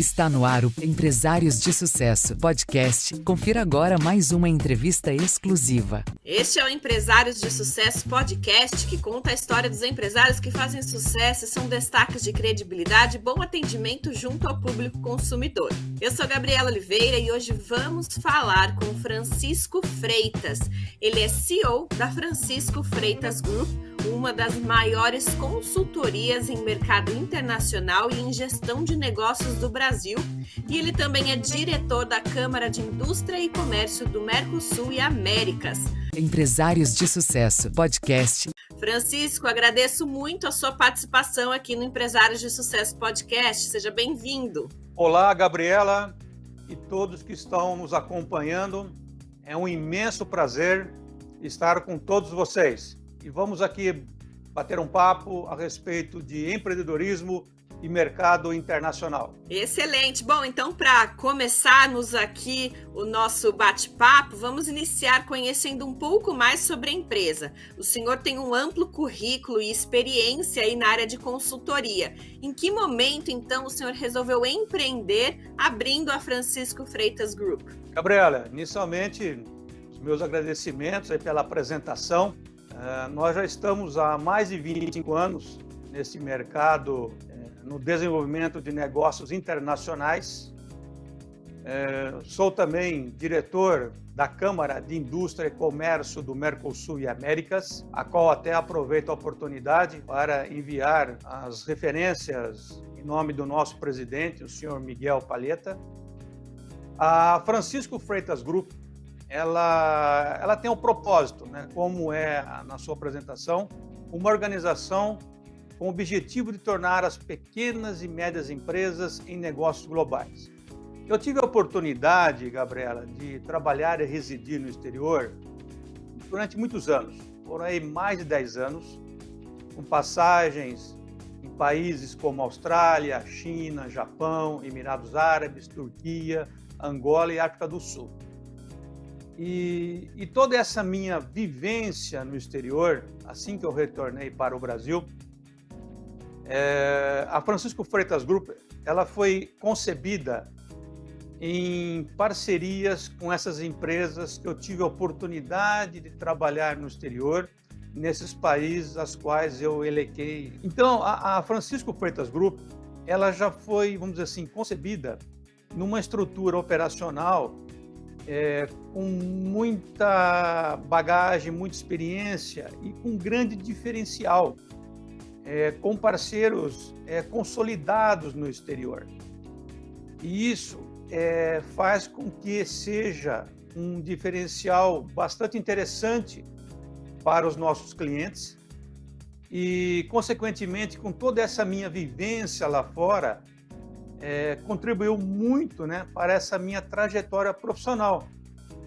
Está no ar o Empresários de Sucesso podcast. Confira agora mais uma entrevista exclusiva. Este é o Empresários de Sucesso podcast, que conta a história dos empresários que fazem sucesso e são destaques de credibilidade e bom atendimento junto ao público consumidor. Eu sou Gabriela Oliveira e hoje vamos falar com Francisco Freitas. Ele é CEO da Francisco Freitas Group, uma das maiores consultorias em mercado internacional e em gestão de negócios do Brasil, e ele também é diretor da Câmara de Indústria e Comércio do Mercosul e Américas. Empresários de Sucesso podcast. Francisco, agradeço muito a sua participação aqui no Empresários de Sucesso podcast. Seja bem-vindo. Olá, Gabriela e todos que estão nos acompanhando. É um imenso prazer estar com todos vocês. E vamos aqui bater um papo a respeito de empreendedorismo e mercado internacional. Excelente! Bom, então para começarmos aqui o nosso bate-papo, vamos iniciar conhecendo um pouco mais sobre a empresa. O senhor tem um amplo currículo e experiência aí na área de consultoria. Em que momento, então, o senhor resolveu empreender abrindo a Francisco Freitas Group? Gabriela, inicialmente, os meus agradecimentos aí pela apresentação. Nós já estamos há mais de 25 anos nesse mercado, no desenvolvimento de negócios internacionais. Sou também diretor da Câmara de Indústria e Comércio do Mercosul e Américas, a qual até aproveito a oportunidade para enviar as referências em nome do nosso presidente, o senhor Miguel Palheta. A Francisco Freitas Group, ela tem um propósito, né? Como é na sua apresentação, uma organização com o objetivo de tornar as pequenas e médias empresas em negócios globais. Eu tive a oportunidade, Gabriela, de trabalhar e residir no exterior durante muitos anos, por aí mais de 10 anos, com passagens em países como Austrália, China, Japão, Emirados Árabes, Turquia, Angola e África do Sul. E toda essa minha vivência no exterior, assim que eu retornei para o Brasil, a Francisco Freitas Group, ela foi concebida em parcerias com essas empresas que eu tive a oportunidade de trabalhar no exterior, nesses países aos quais eu elequei. Então, a Francisco Freitas Group, ela já foi, vamos dizer assim, concebida numa estrutura operacional com muita bagagem, muita experiência e com grande diferencial, com parceiros consolidados no exterior. E isso faz com que seja um diferencial bastante interessante para os nossos clientes e, consequentemente, com toda essa minha vivência lá fora, contribuiu muito, né, para essa minha trajetória profissional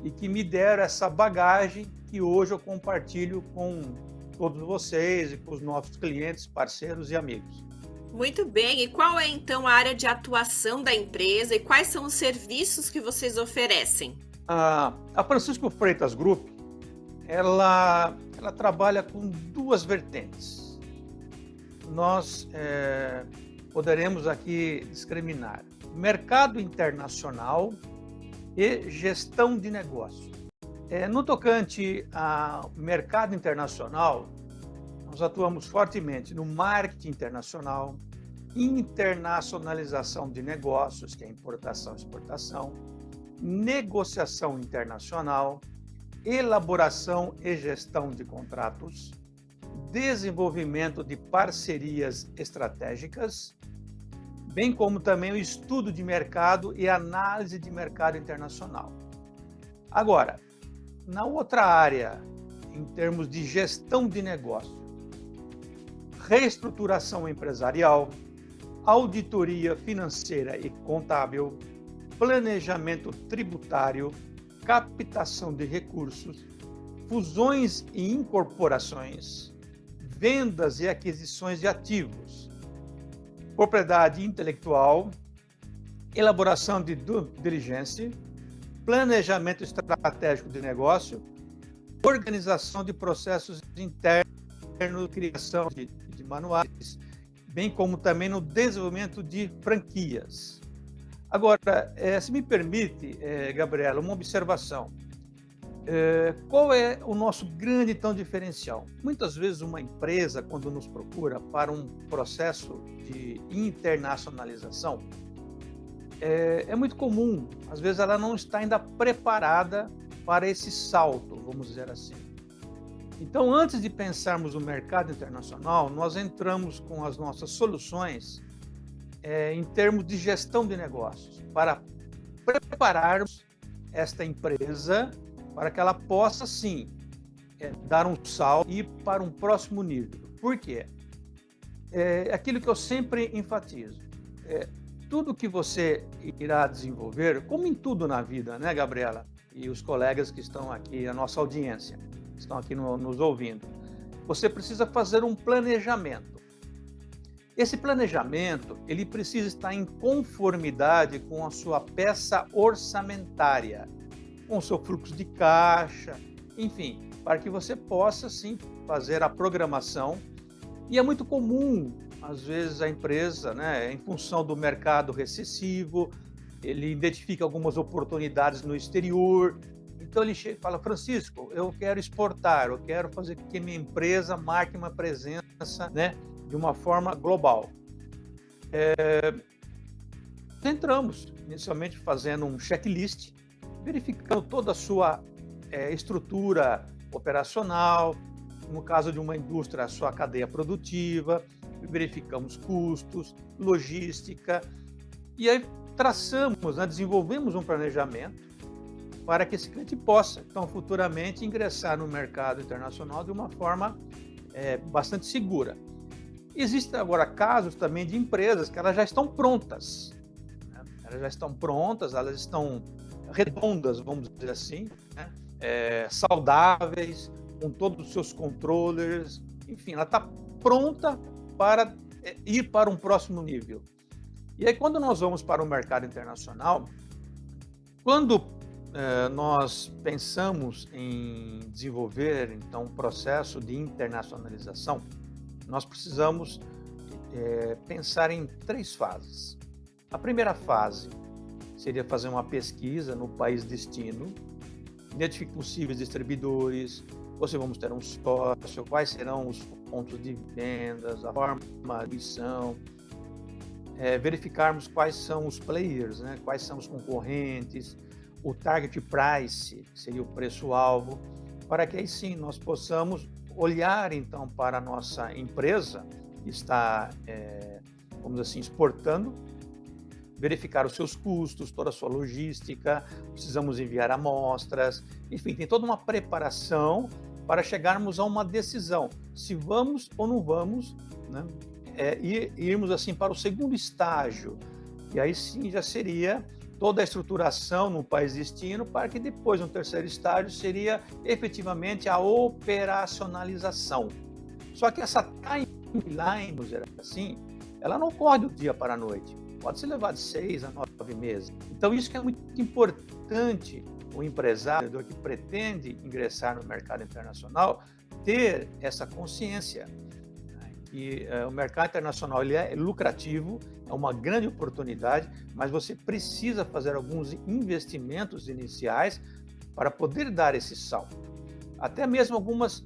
e que me deram essa bagagem que hoje eu compartilho com todos vocês e com os nossos clientes, parceiros e amigos. Muito bem. E qual é, então, a área de atuação da empresa e quais são os serviços que vocês oferecem? A Francisco Freitas Group, ela trabalha com duas vertentes. Nós poderemos aqui discriminar mercado internacional e gestão de negócio. No tocante ao mercado internacional, nós atuamos fortemente no marketing internacional, internacionalização de negócios, que é importação e exportação, negociação internacional, elaboração e gestão de contratos, desenvolvimento de parcerias estratégicas, bem como também o estudo de mercado e análise de mercado internacional. Agora, na outra área, em termos de gestão de negócio, reestruturação empresarial, auditoria financeira e contábil, planejamento tributário, captação de recursos, fusões e incorporações, vendas e aquisições de ativos, propriedade intelectual, elaboração de due diligence, planejamento estratégico de negócio, organização de processos internos, criação de manuais, bem como também no desenvolvimento de franquias. Agora, se me permite, Gabriela, uma observação. Qual é o nosso grande, então, diferencial? Muitas vezes uma empresa, quando nos procura para um processo de internacionalização, é muito comum, às vezes ela não está ainda preparada para esse salto, vamos dizer assim. Então, antes de pensarmos no mercado internacional, nós entramos com as nossas soluções em termos de gestão de negócios, para prepararmos esta empresa para que ela possa, sim, dar um salto e ir para um próximo nível. Por quê? Aquilo que eu sempre enfatizo. Tudo que você irá desenvolver, como em tudo na vida, né, Gabriela? E os colegas que estão aqui, a nossa audiência, que estão aqui nos ouvindo, você precisa fazer um planejamento. Esse planejamento, ele precisa estar em conformidade com a sua peça orçamentária, com o seu fluxo de caixa, enfim, para que você possa, sim, fazer a programação. E é muito comum, às vezes, a empresa, né, em função do mercado recessivo, ele identifica algumas oportunidades no exterior, então ele chega e fala: Francisco, eu quero exportar, eu quero fazer com que minha empresa marque uma presença, né, de uma forma global. Entramos, inicialmente, fazendo um checklist, verificando toda a sua estrutura operacional, no caso de uma indústria, a sua cadeia produtiva, verificamos custos, logística, e aí traçamos, né, desenvolvemos um planejamento para que esse cliente possa, então, futuramente ingressar no mercado internacional de uma forma bastante segura. Existem agora casos também de empresas que elas já estão prontas, né? Elas estão redondas, vamos dizer assim, né? Saudáveis, com todos os seus controllers, enfim, ela está pronta para ir para um próximo nível. E aí, quando nós vamos para o mercado internacional, quando nós pensamos em desenvolver, então, um processo de internacionalização, nós precisamos pensar em 3 fases. A primeira fase seria fazer uma pesquisa no país destino, identificar possíveis distribuidores, ou se vamos ter um sócio, quais serão os pontos de vendas, a forma de distribuição, verificarmos quais são os players, né, quais são os concorrentes, o target price, que seria o preço-alvo, para que aí sim nós possamos olhar então para a nossa empresa que está, vamos dizer assim, exportando, verificar os seus custos, toda a sua logística, precisamos enviar amostras, enfim, tem toda uma preparação para chegarmos a uma decisão, se vamos ou não vamos, né, irmos assim para o segundo estágio, e aí sim já seria toda a estruturação no país destino, para que depois, no terceiro estágio, seria efetivamente a operacionalização. Só que essa timeline, vamos dizer assim, ela não ocorre do dia para a noite. Pode ser levar de 6 a 9 meses. Então, isso que é muito importante o empresário que pretende ingressar no mercado internacional ter essa consciência, né, que o mercado internacional ele é lucrativo, é uma grande oportunidade, mas você precisa fazer alguns investimentos iniciais para poder dar esse salto. Até mesmo algumas,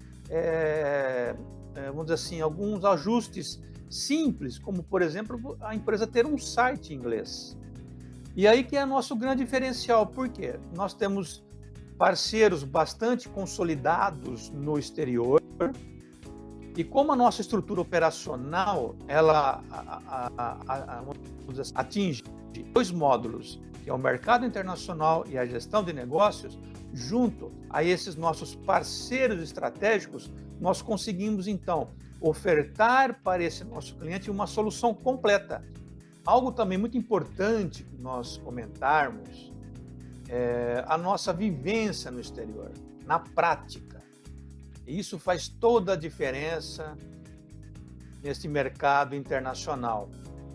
vamos dizer assim, alguns ajustes simples, como, por exemplo, a empresa ter um site em inglês. E aí que é nosso grande diferencial, porque nós temos parceiros bastante consolidados no exterior, e como a nossa estrutura operacional, ela atinge 2 módulos, que é o mercado internacional e a gestão de negócios, junto a esses nossos parceiros estratégicos, nós conseguimos, então, ofertar para esse nosso cliente uma solução completa. Algo também muito importante que nós comentarmos é a nossa vivência no exterior, na prática. E isso faz toda a diferença nesse mercado internacional.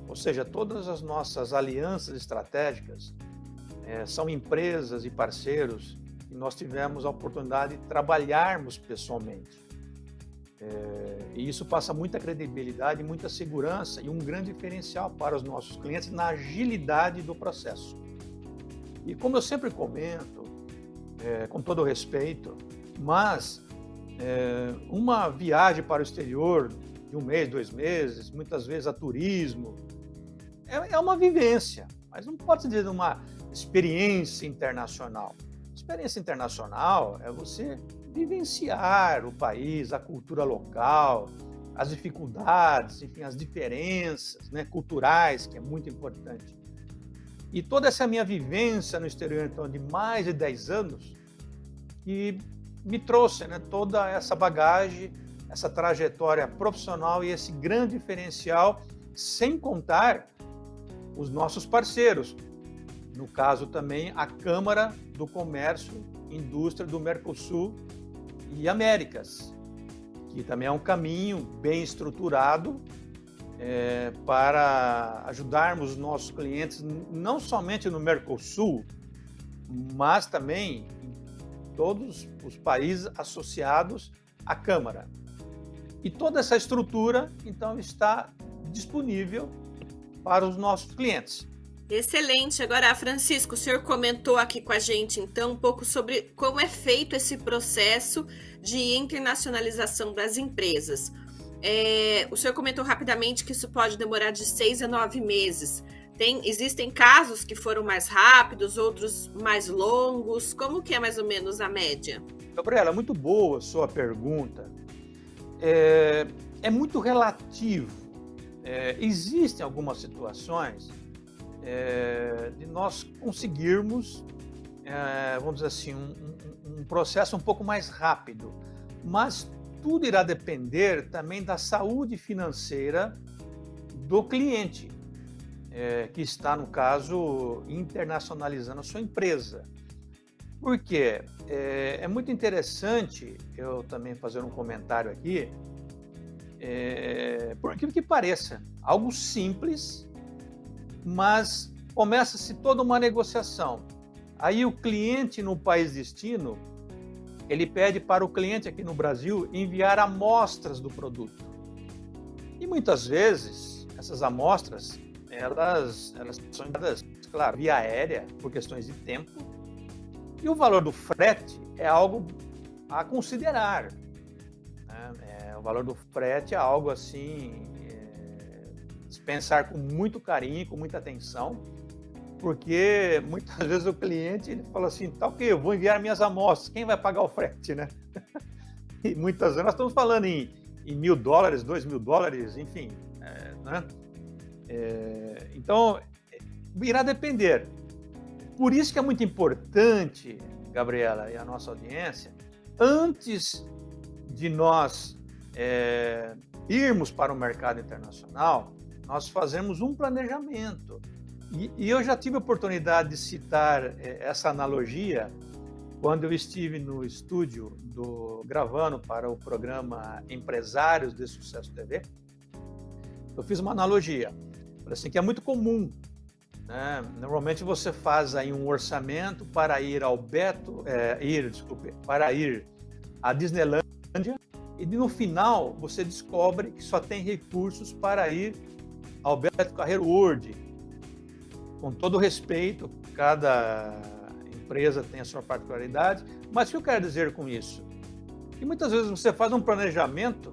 Ou seja, todas as nossas alianças estratégicas são empresas e parceiros que nós tivemos a oportunidade de trabalharmos pessoalmente. E isso passa muita credibilidade, muita segurança e um grande diferencial para os nossos clientes na agilidade do processo. E como eu sempre comento, com todo o respeito, mas uma viagem para o exterior de 1 mês, 2 meses, muitas vezes a turismo, é uma vivência, mas não pode se dizer uma experiência internacional. Experiência internacional é você vivenciar o país, a cultura local, as dificuldades, enfim, as diferenças, né, culturais, que é muito importante. E toda essa minha vivência no exterior, então, de mais de 10 anos, que me trouxe, né, toda essa bagagem, essa trajetória profissional e esse grande diferencial, sem contar os nossos parceiros. No caso também, a Câmara do Comércio e Indústria do Mercosul e Américas, que também é um caminho bem estruturado para ajudarmos os nossos clientes, não somente no Mercosul, mas também em todos os países associados à Câmara. E toda essa estrutura, então, está disponível para os nossos clientes. Excelente. Agora, Francisco, o senhor comentou aqui com a gente, então, um pouco sobre como é feito esse processo de internacionalização das empresas. O senhor comentou rapidamente que isso pode demorar de 6 a 9 meses. Existem casos que foram mais rápidos, outros mais longos. Como que é mais ou menos a média? Gabriela, muito boa a sua pergunta. É muito relativo. Existem algumas situações de nós conseguirmos, vamos dizer assim, um processo um pouco mais rápido, mas tudo irá depender também da saúde financeira do cliente, que está, no caso, internacionalizando a sua empresa. Por quê? É muito interessante eu também fazer um comentário aqui, por aquilo que pareça, algo simples, mas começa-se toda uma negociação. Aí o cliente no país destino, ele pede para o cliente aqui no Brasil enviar amostras do produto. E muitas vezes, essas amostras, elas são enviadas, claro, via aérea, por questões de tempo, e o valor do frete é algo a considerar. O valor do frete é algo assim, pensar com muito carinho, com muita atenção, porque muitas vezes o cliente ele fala assim, tá ok, eu vou enviar minhas amostras, quem vai pagar o frete, né? E muitas vezes nós estamos falando em $1.000, $2.000, enfim, né? Então, irá depender. Por isso que é muito importante, Gabriela e a nossa audiência, antes de nós irmos para o mercado internacional, nós fazemos um planejamento. E eu já tive a oportunidade de citar essa analogia quando eu estive no estúdio gravando para o programa Empresários de Sucesso TV. Eu fiz uma analogia, assim, que é muito comum, né? Normalmente você faz aí um orçamento para ir para ir à Disneylândia e no final você descobre que só tem recursos para ir ao Beto Carreiro World. Com todo respeito, cada empresa tem a sua particularidade, mas o que eu quero dizer com isso? Que muitas vezes você faz um planejamento,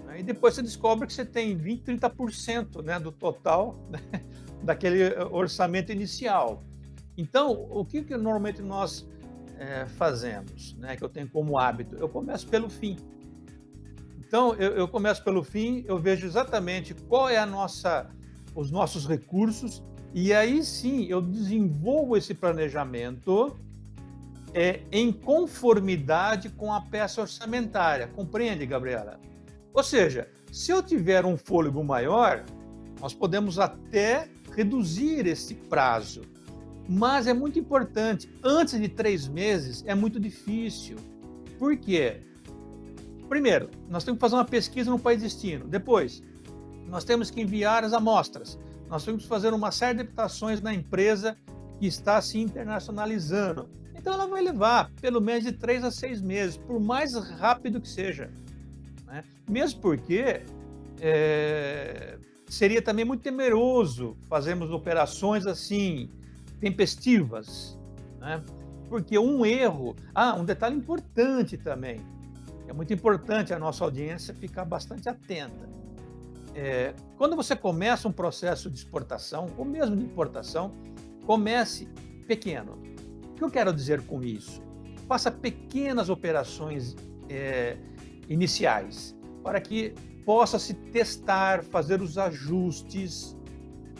né, e depois você descobre que você tem 20%, 30%, né, do total, né, daquele orçamento inicial. Então, o que normalmente nós fazemos, né, que eu tenho como hábito? Eu começo pelo fim. Então, eu começo pelo fim, eu vejo exatamente qual é os nossos recursos, e aí sim eu desenvolvo esse planejamento em conformidade com a peça orçamentária. Compreende, Gabriela? Ou seja, se eu tiver um fôlego maior, nós podemos até reduzir esse prazo. Mas é muito importante, antes de 3 meses é muito difícil. Por quê? Primeiro, nós temos que fazer uma pesquisa no país destino. Depois, nós temos que enviar as amostras. Nós temos que fazer uma série de adaptações na empresa que está se internacionalizando. Então, ela vai levar pelo menos de 3 a 6 meses, por mais rápido que seja. né? Mesmo porque seria também muito temeroso fazermos operações assim, tempestivas, né? Porque um erro... um detalhe importante também, é muito importante a nossa audiência ficar bastante atenta. Quando você começa um processo de exportação, ou mesmo de importação, comece pequeno. O que eu quero dizer com isso? Faça pequenas operações iniciais, para que possa se testar, fazer os ajustes,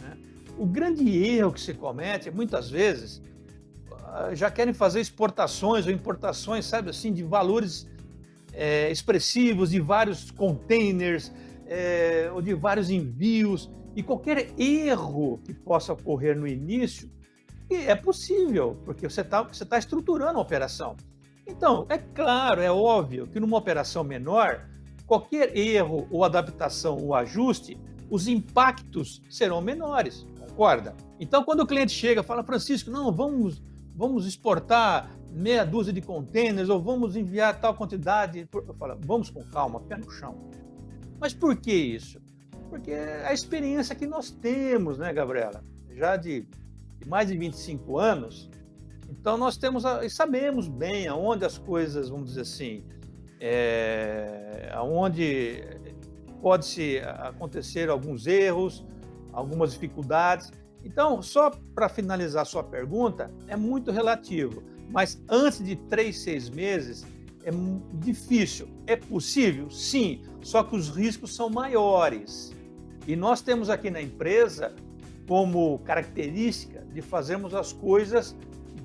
né? O grande erro que se comete, muitas vezes, já querem fazer exportações ou importações, sabe assim, de valores expressivos, de vários containers, ou de vários envios, e qualquer erro que possa ocorrer no início, é possível, porque você tá estruturando a operação. Então, é claro, é óbvio que numa operação menor, qualquer erro ou adaptação ou ajuste, os impactos serão menores, concorda? Então, quando o cliente chega e fala, Francisco, não, vamos exportar meia dúzia de containers ou vamos enviar tal quantidade, eu falo, vamos com calma, pé no chão. Mas por que isso? Porque é a experiência que nós temos, né, Gabriela? Já de mais de 25 anos, então nós sabemos bem aonde as coisas, vamos dizer assim, aonde pode-se acontecer alguns erros, algumas dificuldades. Então, só para finalizar a sua pergunta, é muito relativo, mas antes de 3, 6 meses é difícil. É possível? Sim, só que os riscos são maiores. E nós temos aqui na empresa como característica de fazermos as coisas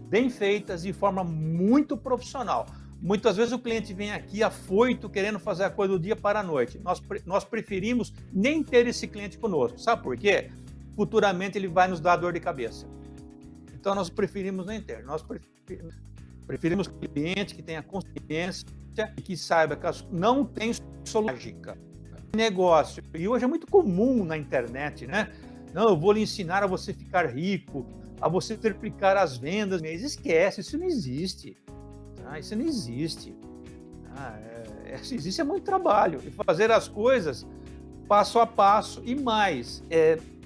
bem feitas de forma muito profissional. Muitas vezes o cliente vem aqui afoito, querendo fazer a coisa do dia para a noite. Nós preferimos nem ter esse cliente conosco. Sabe por quê? Futuramente ele vai nos dar dor de cabeça. Então nós preferimos nem ter. Nós preferimos cliente que tenha consciência e que saiba que não tem solução mágica. Negócio. E hoje é muito comum na internet, né? Não, eu vou lhe ensinar a você ficar rico, a você triplicar as vendas. Mas esquece, isso não existe. Isso não existe. Existe muito trabalho. E fazer as coisas passo a passo e mais.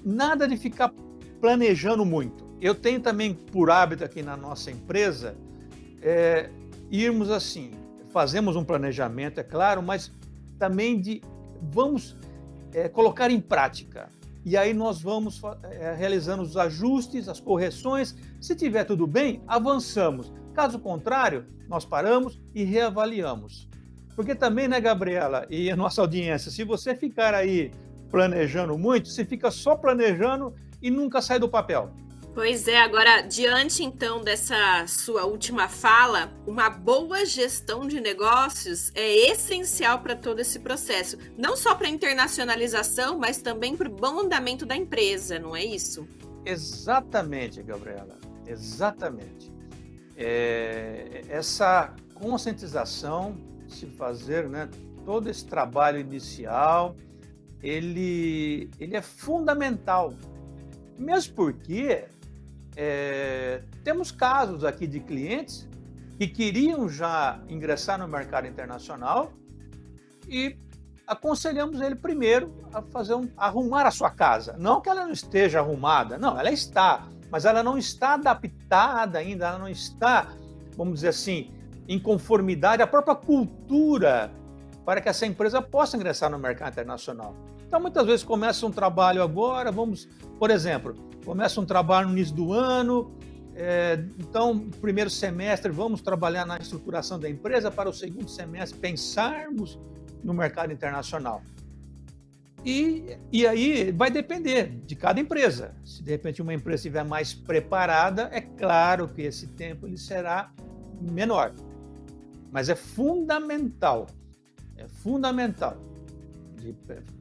Nada de ficar planejando muito. Eu tenho também por hábito aqui na nossa empresa irmos assim, fazemos um planejamento, é claro, mas também vamos colocar em prática. E aí nós vamos realizando os ajustes, as correções. Se tiver tudo bem, avançamos. Caso contrário, nós paramos e reavaliamos. Porque também, né, Gabriela, e a nossa audiência, se você ficar aí planejando muito, você fica só planejando e nunca sai do papel. Pois é, agora, diante então dessa sua última fala, uma boa gestão de negócios é essencial para todo esse processo. Não só para a internacionalização, mas também para o bom andamento da empresa, não é isso? Exatamente, Gabriela, exatamente. Essa conscientização, se fazer, né, todo esse trabalho inicial, ele é fundamental. Mesmo porque temos casos aqui de clientes que queriam já ingressar no mercado internacional e aconselhamos ele primeiro a arrumar a sua casa. Não que ela não esteja arrumada, não, ela está, mas ela não está adaptada ainda, ela não está, vamos dizer assim, em conformidade à própria cultura para que essa empresa possa ingressar no mercado internacional. Então, muitas vezes começa um trabalho agora, por exemplo, começa um trabalho no início do ano, então, no primeiro semestre, vamos trabalhar na estruturação da empresa, para o segundo semestre pensarmos no mercado internacional. E aí vai depender de cada empresa. Se de repente uma empresa estiver mais preparada, é claro que esse tempo ele será menor. Mas é fundamental.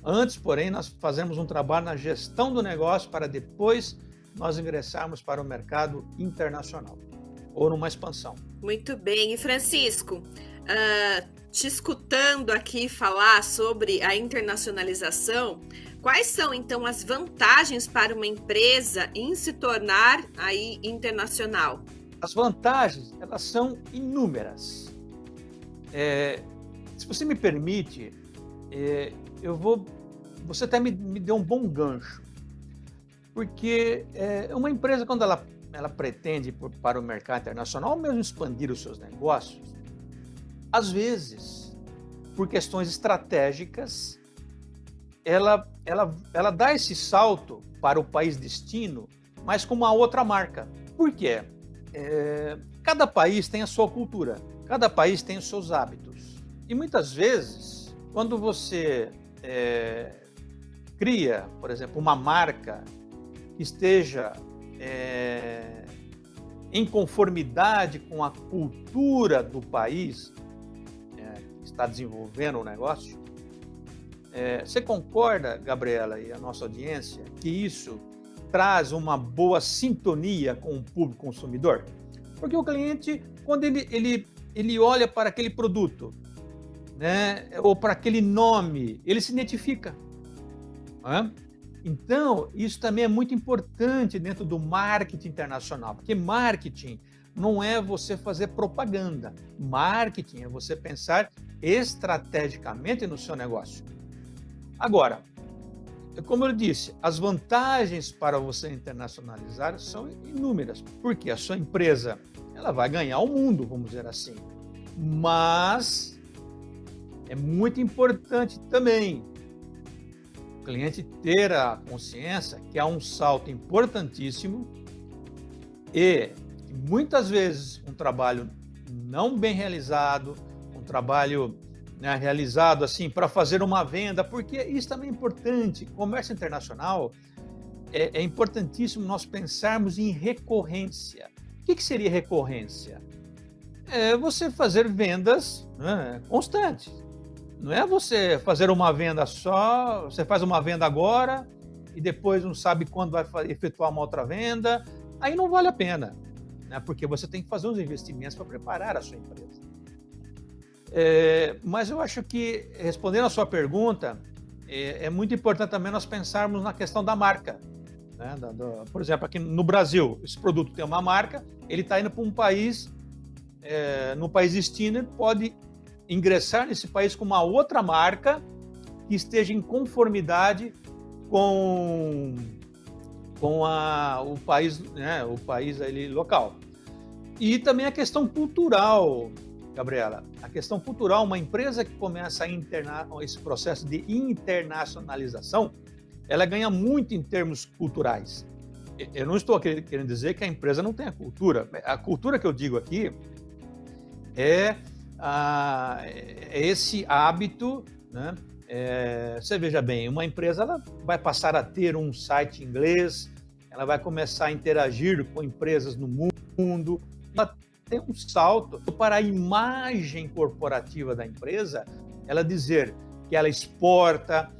Antes, porém, nós fazemos um trabalho na gestão do negócio para depois nós ingressarmos para o mercado internacional ou numa expansão. Muito bem. E Francisco, te escutando aqui falar sobre a internacionalização, quais são então as vantagens para uma empresa em se tornar aí internacional? As vantagens, elas são inúmeras. Se você me permite, Você até me deu um bom gancho, porque uma empresa, quando ela pretende ir para o mercado internacional, ou mesmo expandir os seus negócios, às vezes, por questões estratégicas, ela dá esse salto para o país destino, mas com uma outra marca. Por quê? Cada país tem a sua cultura, cada país tem os seus hábitos. E muitas vezes, quando você cria, por exemplo, uma marca que esteja em conformidade com a cultura do país que está desenvolvendo o negócio, você concorda, Gabriela, e a nossa audiência, que isso traz uma boa sintonia com o público consumidor? Porque o cliente, quando ele olha para aquele produto, né, ou para aquele nome, ele se identifica. Né? Então, isso também é muito importante dentro do marketing internacional, porque marketing não é você fazer propaganda. Marketing é você pensar estrategicamente no seu negócio. Agora, como eu disse, as vantagens para você internacionalizar são inúmeras, porque a sua empresa ela vai ganhar o mundo, vamos dizer assim. Mas é muito importante também o cliente ter a consciência que há um salto importantíssimo e muitas vezes um trabalho não bem realizado, um trabalho realizado assim para fazer uma venda, porque isso também é importante. Comércio internacional é importantíssimo nós pensarmos em recorrência. O que seria recorrência? É você fazer vendas constantes. Não é você fazer uma venda só, você faz uma venda agora e depois não sabe quando vai efetuar uma outra venda. Aí não vale a pena, né? Porque você tem que fazer uns investimentos para preparar a sua empresa. Mas eu acho que, respondendo a sua pergunta, é muito importante também nós pensarmos na questão da marca. Né? Por exemplo, aqui no Brasil, esse produto tem uma marca, ele está indo para um país, no país destino, ele pode ingressar nesse país com uma outra marca que esteja em conformidade com o país, né, o país ali local. E também a questão cultural, Gabriela. A questão cultural, uma empresa que começa a esse processo de internacionalização, ela ganha muito em termos culturais. Eu não estou querendo dizer que a empresa não tenha cultura. A cultura que eu digo aqui é esse hábito, né? Você veja bem, uma empresa ela vai passar a ter um site em inglês, ela vai começar a interagir com empresas no mundo, ela tem um salto para a imagem corporativa da empresa, ela dizer que ela exporta,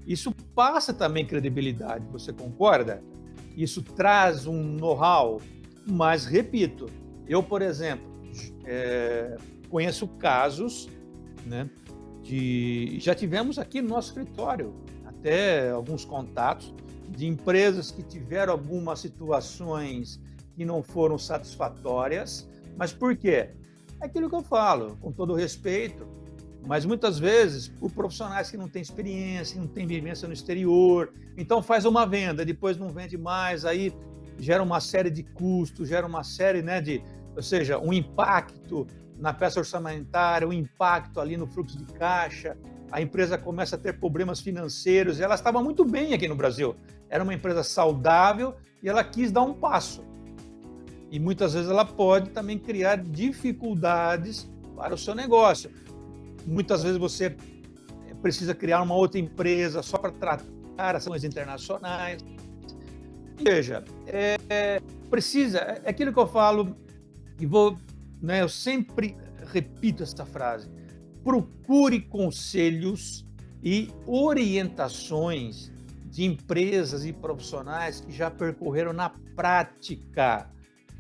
isso passa também credibilidade, você concorda? Isso traz um know-how, mas repito, eu, por exemplo, conheço casos, né, já tivemos aqui no nosso escritório até alguns contatos de empresas que tiveram algumas situações que não foram satisfatórias, mas por quê? É aquilo que eu falo, com todo respeito, mas muitas vezes por profissionais que não têm experiência, não têm vivência no exterior, então faz uma venda, depois não vende mais, aí gera uma série de custos, gera uma série, né, ou seja, um impacto na peça orçamentária, um impacto ali no fluxo de caixa, a empresa começa a ter problemas financeiros, ela estava muito bem aqui no Brasil, era uma empresa saudável e ela quis dar um passo. E muitas vezes ela pode também criar dificuldades para o seu negócio. Muitas vezes você precisa criar uma outra empresa só para tratar ações internacionais. Veja, é aquilo que eu falo e eu sempre repito essa frase: procure conselhos e orientações de empresas e profissionais que já percorreram na prática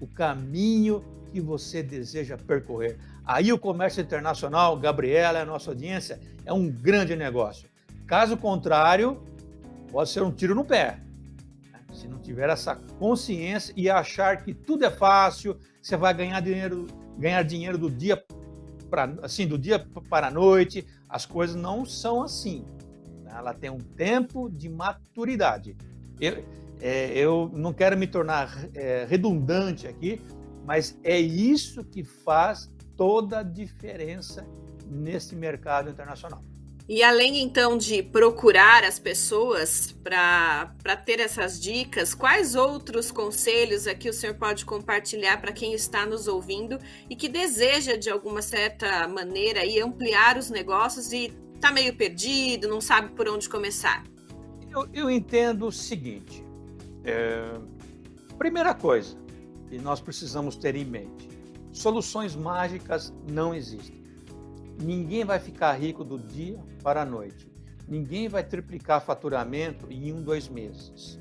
o caminho que você deseja percorrer. Aí o comércio internacional, Gabriela, a nossa audiência, é um grande negócio. Caso contrário, pode ser um tiro no pé. Se não tiver essa consciência e achar que tudo é fácil, você vai ganhar dinheiro do dia assim, do dia para a noite, as coisas não são assim. Ela tem um tempo de maturidade. Eu não quero me tornar redundante aqui, mas é isso que faz toda a diferença nesse mercado internacional. E além, então, de procurar as pessoas para ter essas dicas, quais outros conselhos aqui o senhor pode compartilhar para quem está nos ouvindo e que deseja, de alguma certa maneira, aí, ampliar os negócios e está meio perdido, não sabe por onde começar? Eu entendo o seguinte. Primeira coisa que nós precisamos ter em mente: soluções mágicas não existem. Ninguém vai ficar rico do dia para a noite. Ninguém vai triplicar faturamento em 1, 2 meses.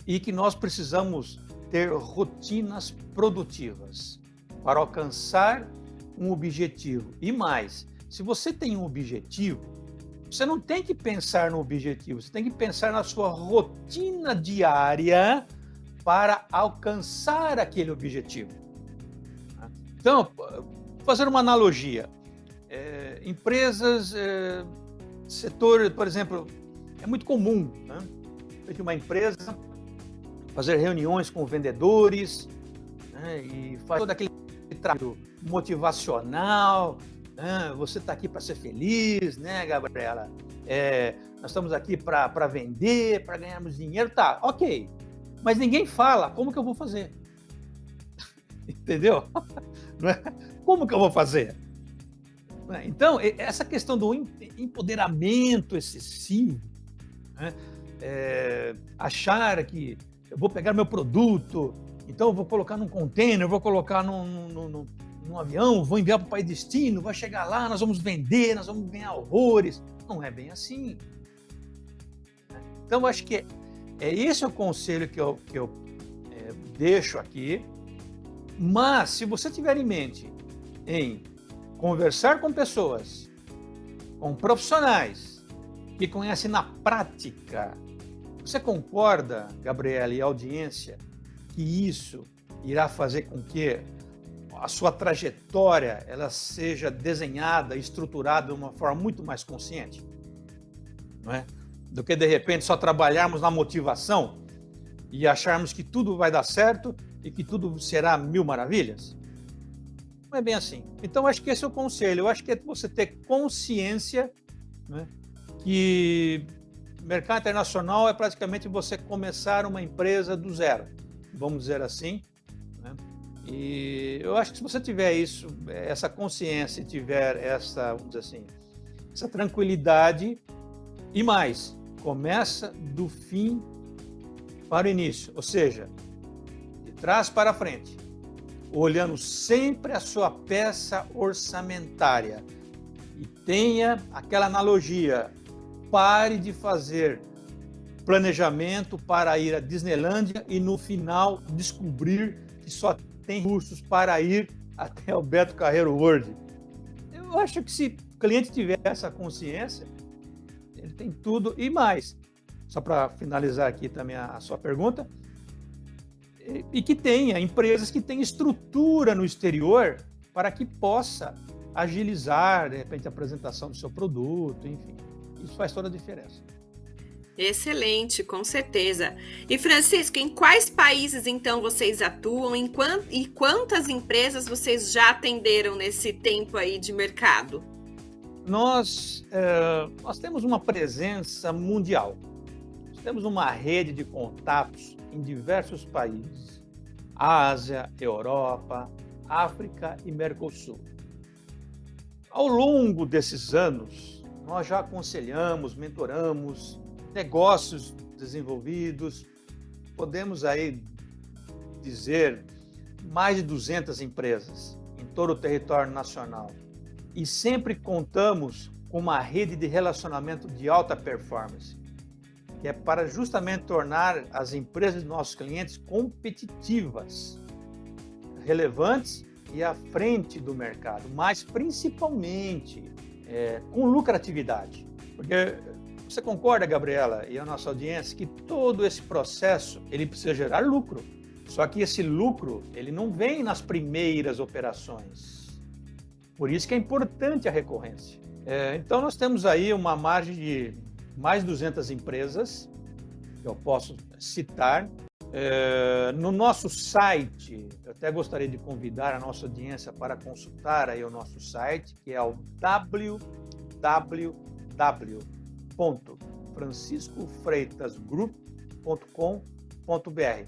E que nós precisamos ter rotinas produtivas para alcançar um objetivo. E mais, se você tem um objetivo, você não tem que pensar no objetivo, você tem que pensar na sua rotina diária para alcançar aquele objetivo. Então, fazer uma analogia, empresas, setor, por exemplo, é muito comum, né, de uma empresa fazer reuniões com vendedores, né, e fazer todo aquele trabalho motivacional, né, você está aqui para ser feliz, né, Gabriela? Nós estamos aqui para vender, para ganharmos dinheiro, tá, ok, mas ninguém fala como que eu vou fazer, entendeu? Não é? Como que eu vou fazer? Então, essa questão do empoderamento excessivo, né? Achar que eu vou pegar meu produto, então eu vou colocar num container, eu vou colocar num avião, vou enviar para o país de destino, vai chegar lá, nós vamos vender, nós vamos ganhar horrores. Não é bem assim. Então, eu acho que esse é o conselho que eu deixo aqui. Mas, se você tiver em mente em conversar com pessoas, com profissionais que conhecem na prática, você concorda, Gabriela e audiência, que isso irá fazer com que a sua trajetória ela seja desenhada, estruturada de uma forma muito mais consciente, não é? Do que, de repente, só trabalharmos na motivação e acharmos que tudo vai dar certo e que tudo será mil maravilhas? Não é bem assim. Então, acho que esse é o conselho. Eu acho que é você ter consciência, né, que o mercado internacional é praticamente você começar uma empresa do zero, vamos dizer assim, né? E eu acho que se você tiver isso, essa consciência, tiver essa, vamos dizer assim, essa tranquilidade, e mais, começa do fim para o início, ou seja, de trás para frente, olhando sempre a sua peça orçamentária. E tenha aquela analogia, pare de fazer planejamento para ir à Disneylândia e no final descobrir que só tem recursos para ir até o Beto Carreiro World. Eu acho que se o cliente tiver essa consciência, ele tem tudo e mais. Só para finalizar aqui também a sua pergunta, e que tenha empresas que têm estrutura no exterior para que possa agilizar, de repente, a apresentação do seu produto, enfim. Isso faz toda a diferença. Excelente, com certeza. E, Francisco, em quais países, então, vocês atuam e quantas empresas vocês já atenderam nesse tempo aí de mercado? Nós temos uma presença mundial. Nós temos uma rede de contatos em diversos países. Ásia, Europa, África e Mercosul. Ao longo desses anos, nós já aconselhamos, mentoramos negócios desenvolvidos, podemos aí dizer mais de 200 empresas em todo o território nacional. E sempre contamos com uma rede de relacionamento de alta performance, que é para justamente tornar as empresas dos nossos clientes competitivas, relevantes e à frente do mercado, mas principalmente com lucratividade. Porque você concorda, Gabriela, e a nossa audiência, que todo esse processo ele precisa gerar lucro. Só que esse lucro ele não vem nas primeiras operações. Por isso que é importante a recorrência. Então, nós temos aí uma margem de mais de 200 empresas, que eu posso citar. No nosso site, eu até gostaria de convidar a nossa audiência para consultar aí o nosso site, que é o www.franciscofreitasgroup.com.br.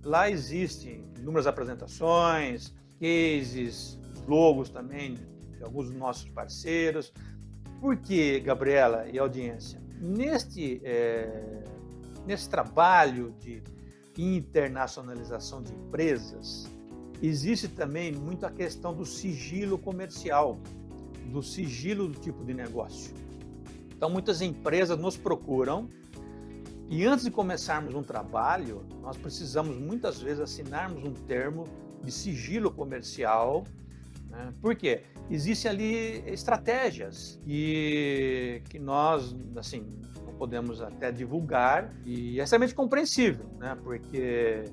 Lá existem inúmeras apresentações, cases, logos também de alguns dos nossos parceiros. Por que, Gabriela e audiência? Nesse trabalho de internacionalização de empresas, existe também muito a questão do sigilo comercial, do sigilo do tipo de negócio. Então, muitas empresas nos procuram e antes de começarmos um trabalho, nós precisamos muitas vezes assinarmos um termo de sigilo comercial. Por quê? Existem ali estratégias que nós, assim, não podemos até divulgar e é extremamente compreensível, né? Porque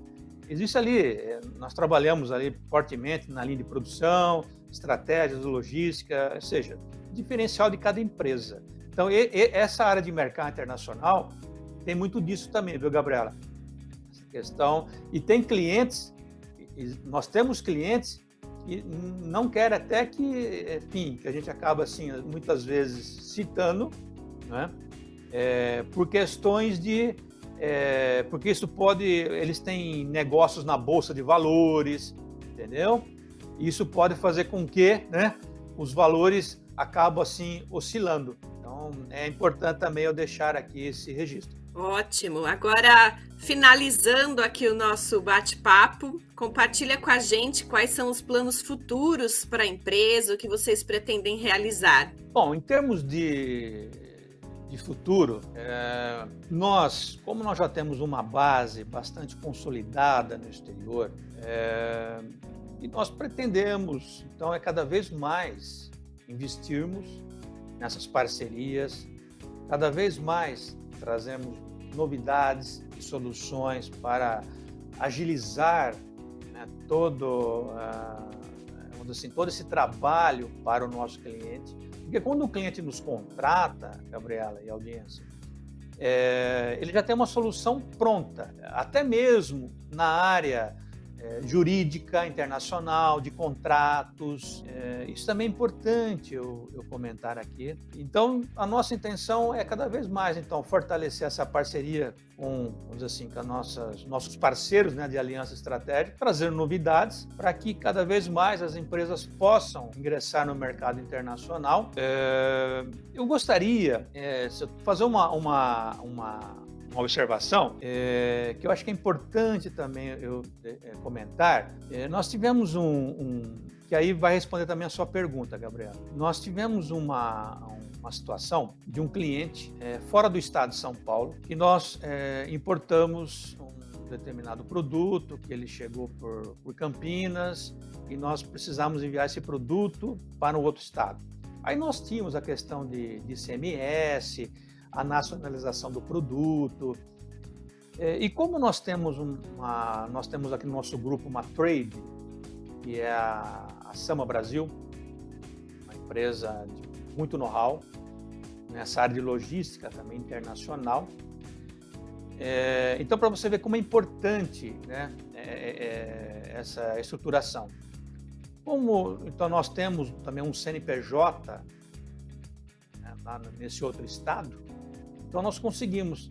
existe ali, nós trabalhamos ali fortemente na linha de produção, estratégias de logística, ou seja, diferencial de cada empresa. Então, essa área de mercado internacional tem muito disso também, viu, Gabriela? Essa questão, e tem clientes, nós temos clientes que não querem até que, enfim, que a gente acaba, assim, muitas vezes citando, né? Por questões de... porque isso pode... Eles têm negócios na Bolsa de Valores, entendeu? Isso pode fazer com que, né, os valores acabam, assim, oscilando. Então, é importante também eu deixar aqui esse registro. Ótimo. Agora, finalizando aqui o nosso bate-papo, compartilha com a gente quais são os planos futuros para a empresa, o que vocês pretendem realizar. Bom, em termos de futuro, como nós já temos uma base bastante consolidada no exterior, e nós pretendemos, então, cada vez mais investirmos nessas parcerias, cada vez mais trazemos novidades e soluções para agilizar, né, todo esse trabalho para o nosso cliente. Porque quando o cliente nos contrata, Gabriela e audiência, ele já tem uma solução pronta, até mesmo na área jurídica, internacional, de contratos. Isso também é importante eu comentar aqui. Então, a nossa intenção é cada vez mais, então, fortalecer essa parceria com, vamos dizer assim, com nossos parceiros, né, de aliança estratégica, trazer novidades para que cada vez mais as empresas possam ingressar no mercado internacional. Eu gostaria de fazer uma observação que eu acho que é importante também eu comentar. Nós tivemos que aí vai responder também a sua pergunta, Gabriela. Nós tivemos uma situação de um cliente fora do estado de São Paulo, que nós importamos um determinado produto, que ele chegou por Campinas, e nós precisamos enviar esse produto para um outro estado. Aí nós tínhamos a questão de ICMS, a nacionalização do produto. E como nós temos aqui no nosso grupo uma trade, que é a Sama Brasil, uma empresa de muito know-how nessa área de logística também internacional. Então, para você ver como é importante, né, essa estruturação. Então, nós temos também um CNPJ, né, lá nesse outro estado. Então, nós conseguimos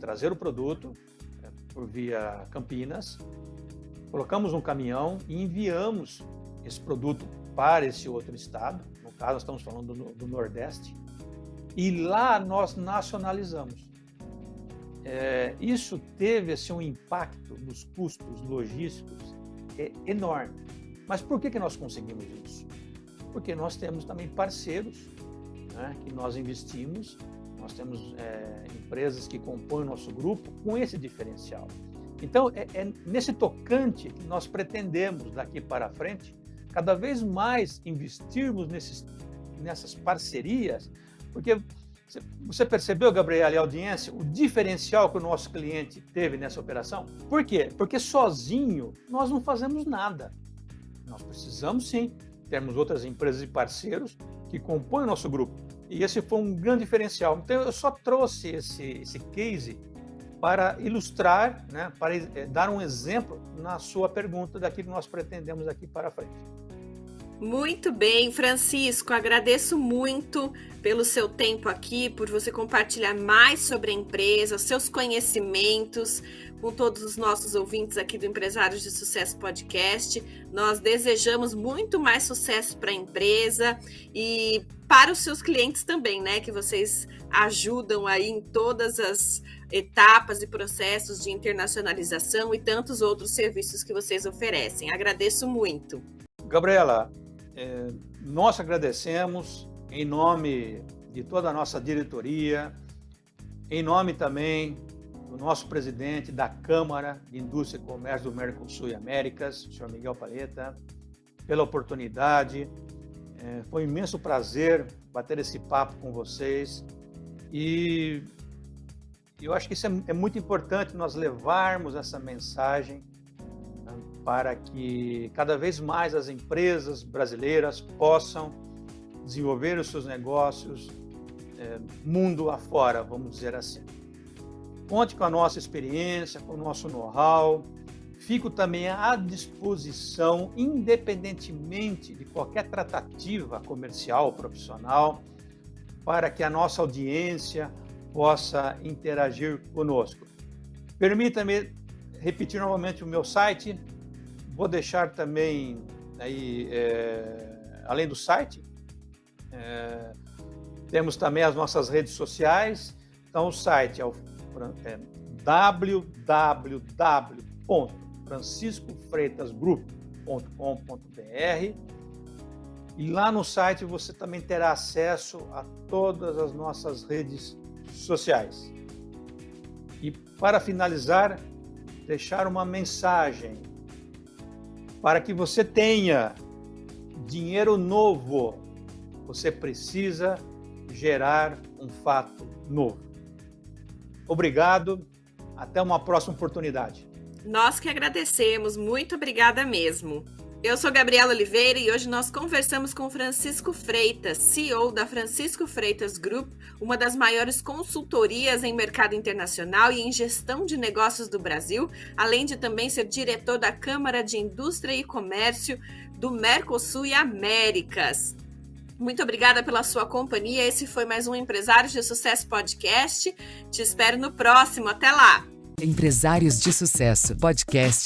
trazer o produto por via Campinas, colocamos um caminhão e enviamos esse produto para esse outro estado. No caso, nós estamos falando do Nordeste. E lá nós nacionalizamos. Isso teve assim, um impacto nos custos logísticos enorme. Mas por que nós conseguimos isso? Porque nós temos também parceiros, né, que nós investimos, nós temos empresas que compõem o nosso grupo com esse diferencial. Então, nesse tocante que nós pretendemos, daqui para frente, cada vez mais investirmos nessas parcerias, porque você percebeu, Gabriela e audiência, o diferencial que o nosso cliente teve nessa operação? Por quê? Porque sozinho nós não fazemos nada. Nós precisamos sim termos outras empresas e parceiros que compõem o nosso grupo. E esse foi um grande diferencial. Então eu só trouxe esse case para ilustrar, né, para dar um exemplo na sua pergunta daquilo que nós pretendemos aqui para frente. Muito bem, Francisco, agradeço muito pelo seu tempo aqui, por você compartilhar mais sobre a empresa, seus conhecimentos com todos os nossos ouvintes aqui do Empresários de Sucesso Podcast. Nós desejamos muito mais sucesso para a empresa e para os seus clientes também, né? Que vocês ajudam aí em todas as etapas e processos de internacionalização e tantos outros serviços que vocês oferecem. Agradeço muito. Gabriela, nós agradecemos em nome de toda a nossa diretoria, em nome também do nosso presidente da Câmara de Indústria e Comércio do Mercosul e Américas, o senhor Miguel Paleta, pela oportunidade. Foi um imenso prazer bater esse papo com vocês e eu acho que isso é muito importante, nós levarmos essa mensagem para que cada vez mais as empresas brasileiras possam desenvolver os seus negócios mundo afora, vamos dizer assim. Conte com a nossa experiência, com o nosso know-how. Fico também à disposição, independentemente de qualquer tratativa comercial ou profissional, para que a nossa audiência possa interagir conosco. Permita-me repetir novamente o meu site. Vou deixar também, aí, além do site, temos também as nossas redes sociais. Então, o site é www.franciscofreitasgroup.com.br e lá no site você também terá acesso a todas as nossas redes sociais. E para finalizar, deixar uma mensagem para que você tenha dinheiro novo, você precisa gerar um fato novo. Obrigado, até uma próxima oportunidade. Nós que agradecemos, muito obrigada mesmo. Eu sou Gabriela Oliveira e hoje nós conversamos com Francisco Freitas, CEO da Francisco Freitas Group, uma das maiores consultorias em mercado internacional e em gestão de negócios do Brasil, além de também ser diretor da Câmara de Indústria e Comércio do Mercosul e Américas. Muito obrigada pela sua companhia. Esse foi mais um Empresários de Sucesso Podcast. Te espero no próximo. Até lá! Empresários de Sucesso Podcast